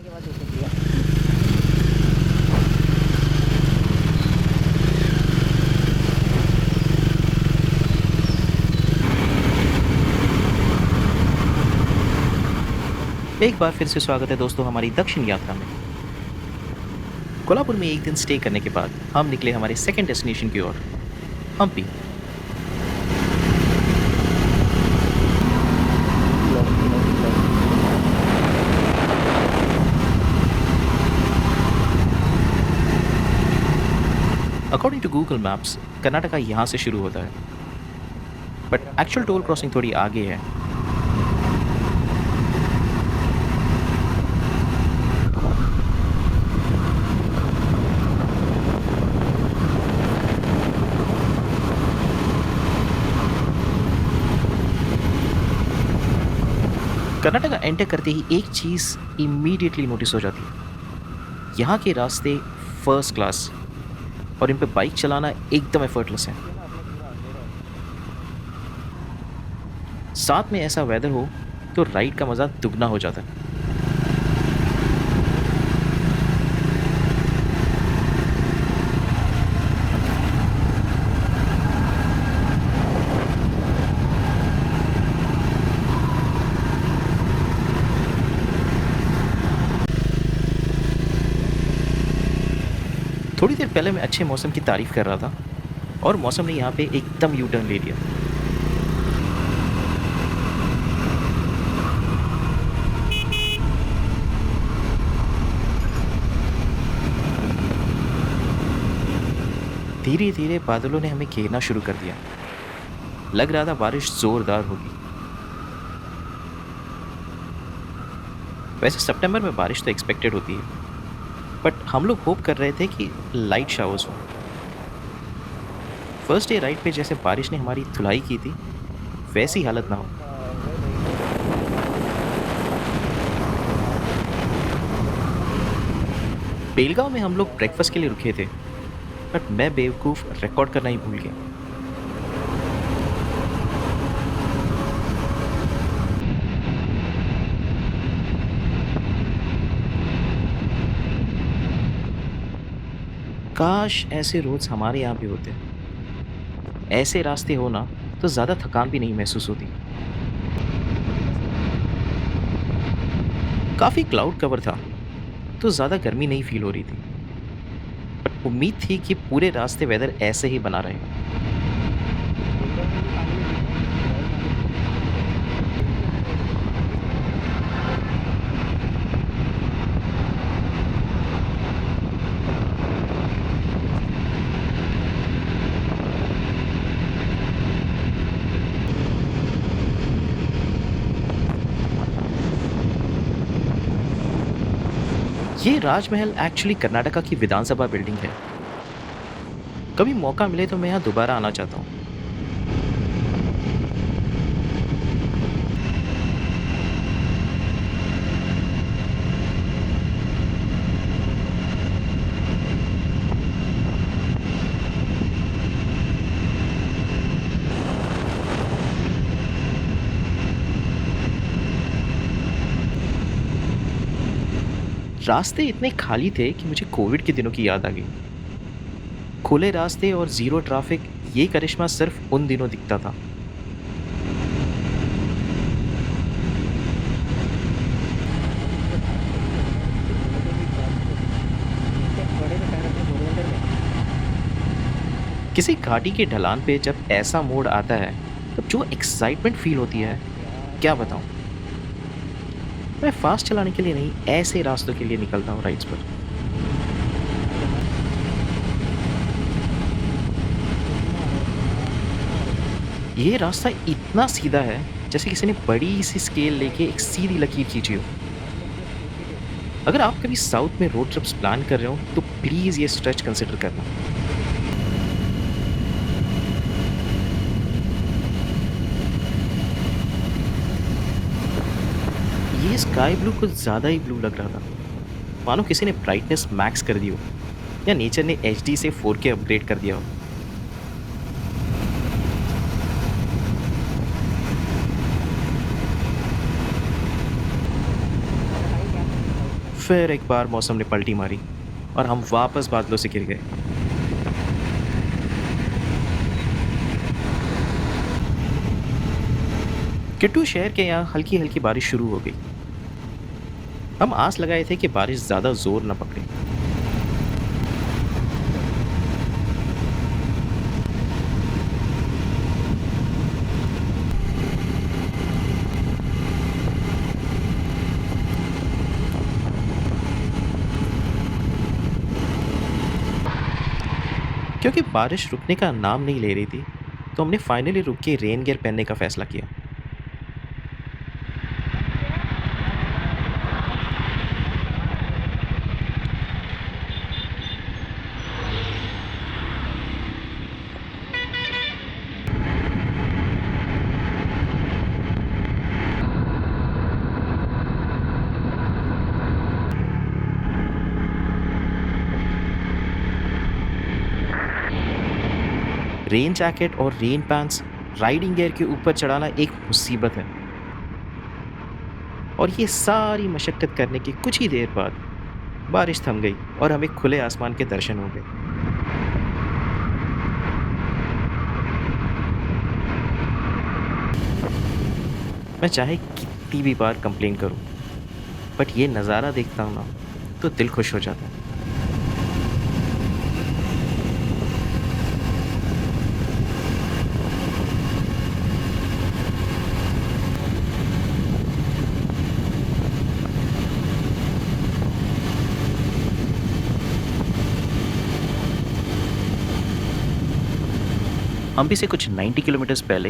के बाद देख लिया। एक बार फिर से स्वागत है दोस्तों हमारी दक्षिण यात्रा में। कोल्हापुर में एक दिन स्टे करने के बाद हम निकले हमारे सेकंड डेस्टिनेशन की ओर, Hampi. According to Google Maps Karnataka यहाँ से शुरू होता है, बट एक्चुअल टोल क्रॉसिंग थोड़ी आगे है। कर्नाटका एंटर करते ही एक चीज़ इमीडिएटली नोटिस हो जाती है, यहाँ के रास्ते फर्स्ट क्लास और इन पे बाइक चलाना एकदम एफर्टलेस है। साथ में ऐसा वेदर हो तो राइड का मज़ा दुगना हो जाता है। थोड़ी देर पहले मैं अच्छे मौसम की तारीफ कर रहा था और मौसम ने यहाँ पे एकदम यू टर्न ले लिया। धीरे धीरे बादलों ने हमें घेरना शुरू कर दिया। लग रहा था बारिश जोरदार होगी। वैसे सितंबर में बारिश तो एक्सपेक्टेड होती है, बट हम लोग होप कर रहे थे कि लाइट शावर्स हो। फर्स्ट डे राइड पे जैसे बारिश ने हमारी धुलाई की थी वैसी हालत ना हो। बेलगांव में हम लोग ब्रेकफास्ट के लिए रुके थे, बट मैं बेवकूफ़ रिकॉर्ड करना ही भूल गया। काश ऐसे रोड्स हमारे यहाँ भी होते। ऐसे रास्ते हो ना तो ज़्यादा थकान भी नहीं महसूस होती। काफ़ी क्लाउड कवर था तो ज़्यादा गर्मी नहीं फील हो रही थी, बट उम्मीद थी कि पूरे रास्ते वेदर ऐसे ही बना रहेगा। ये राजमहल एक्चुअली कर्नाटका की विधानसभा बिल्डिंग है। कभी मौका मिले तो मैं यहाँ दोबारा आना चाहता हूँ। रास्ते इतने खाली थे कि मुझे कोविड के दिनों की याद आ गई। खुले रास्ते और ज़ीरो ट्रैफिक, ये करिश्मा सिर्फ उन दिनों दिखता था। किसी घाटी के ढलान पे जब ऐसा मोड़ आता है तब जो एक्साइटमेंट फील होती है क्या बताऊं। मैं फास्ट चलाने के लिए नहीं, ऐसे रास्तों के लिए निकलता हूँ राइड्स पर। ये रास्ता इतना सीधा है जैसे किसी ने बड़ी सी स्केल लेके एक सीधी लकीर खींची हो। अगर आप कभी साउथ में रोड ट्रिप्स प्लान कर रहे हो तो प्लीज़ ये स्ट्रेच कंसिडर करना। ये स्काई ब्लू कुछ ज़्यादा ही ब्लू लग रहा था, मानो किसी ने ब्राइटनेस मैक्स कर दी हो या नेचर ने HD से 4K अपग्रेड कर दिया हो। फिर एक बार मौसम ने पलटी मारी और हम वापस बादलों से घिर गए। किट्टू शहर के यहाँ हल्की-हल्की बारिश शुरू हो गई। हम आस लगाए थे कि बारिश ज़्यादा ज़ोर न पकड़े। क्योंकि बारिश रुकने का नाम नहीं ले रही थी, तो हमने फाइनली रुक के रेन गियर पहनने का फैसला किया। रेन जैकेट और रेन पैंट्स राइडिंग गियर के ऊपर चढ़ाना एक मुसीबत है, और ये सारी मशक्कत करने के कुछ ही देर बाद बारिश थम गई और हमें खुले आसमान के दर्शन हो गए। मैं चाहे कितनी भी बार कंप्लेन करूं, बट ये नज़ारा देखता हूं ना, तो दिल खुश हो जाता है। हम्पी से कुछ 90 किलोमीटर्स पहले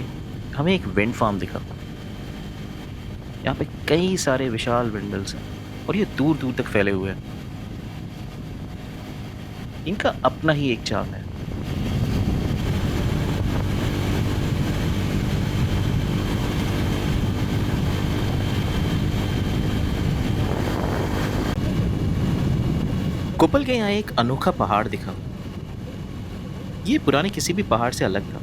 हमें एक विंड फार्म दिखा। यहाँ पे कई सारे विशाल विंडल्स हैं और ये दूर दूर तक फैले हुए हैं। इनका अपना ही एक चार्म है। कोपल के यहाँ एक अनोखा पहाड़ दिखा। ये पुराने किसी भी पहाड़ से अलग था।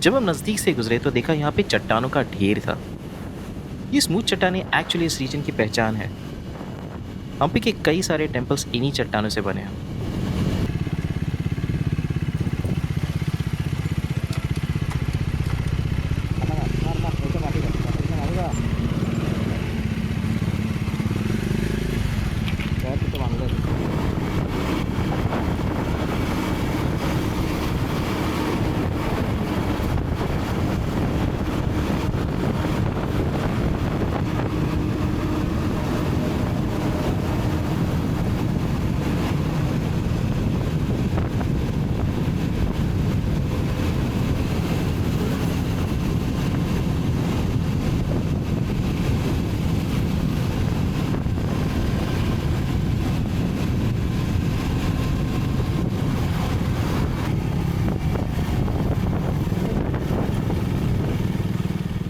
जब हम नज़दीक से गुजरे तो देखा यहाँ पे चट्टानों का ढेर था। ये स्मूथ चट्टानें एक्चुअली इस रीजन की पहचान है। हम्पी के कई सारे टेम्पल्स इन्हीं चट्टानों से बने हैं।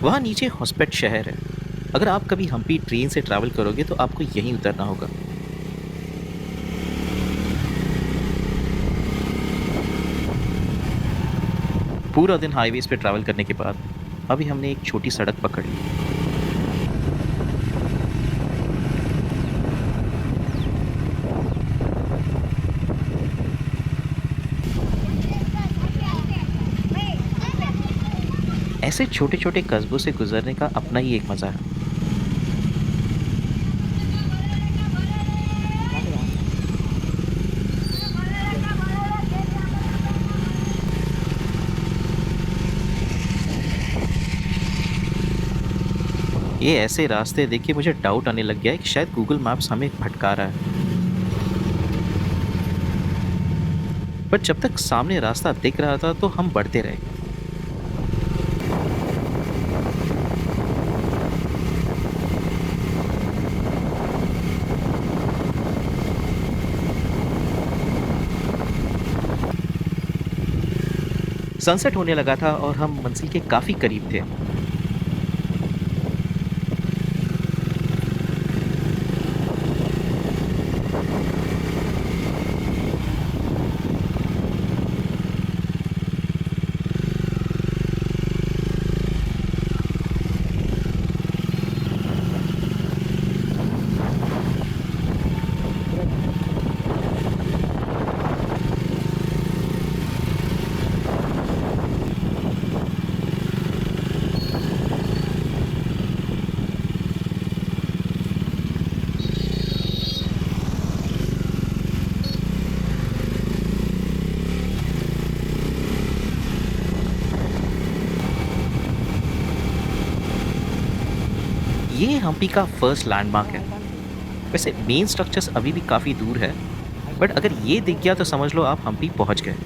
वहाँ नीचे हॉस्पेट शहर है। अगर आप कभी हम्पी ट्रेन से ट्रैवल करोगे तो आपको यहीं उतरना होगा। पूरा दिन हाईवेज पे ट्रैवल करने के बाद अभी हमने एक छोटी सड़क पकड़ ली। ऐसे छोटे छोटे कस्बों से गुजरने का अपना ही एक मज़ा है। ये ऐसे रास्ते देख के मुझे डाउट आने लग गया है कि शायद गूगल मैप्स हमें भटका रहा है। पर जब तक सामने रास्ता दिख रहा था तो हम बढ़ते रहे। सनसेट होने लगा था और हम मंजिल के काफ़ी करीब थे। ये हम्पी का फर्स्ट लैंडमार्क है। वैसे मेन स्ट्रक्चर्स अभी भी काफ़ी दूर है, बट अगर ये दिख गया तो समझ लो आप हम्पी पहुँच गए।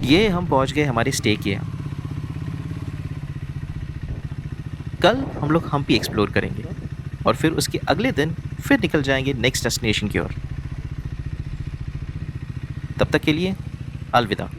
ये हम पहुँच गए हमारे स्टे के यहाँ। कल हम लोग हम्पी एक्सप्लोर करेंगे और फिर उसके अगले दिन फिर निकल जाएंगे नेक्स्ट डेस्टिनेशन की ओर। तब तक के लिए अलविदा।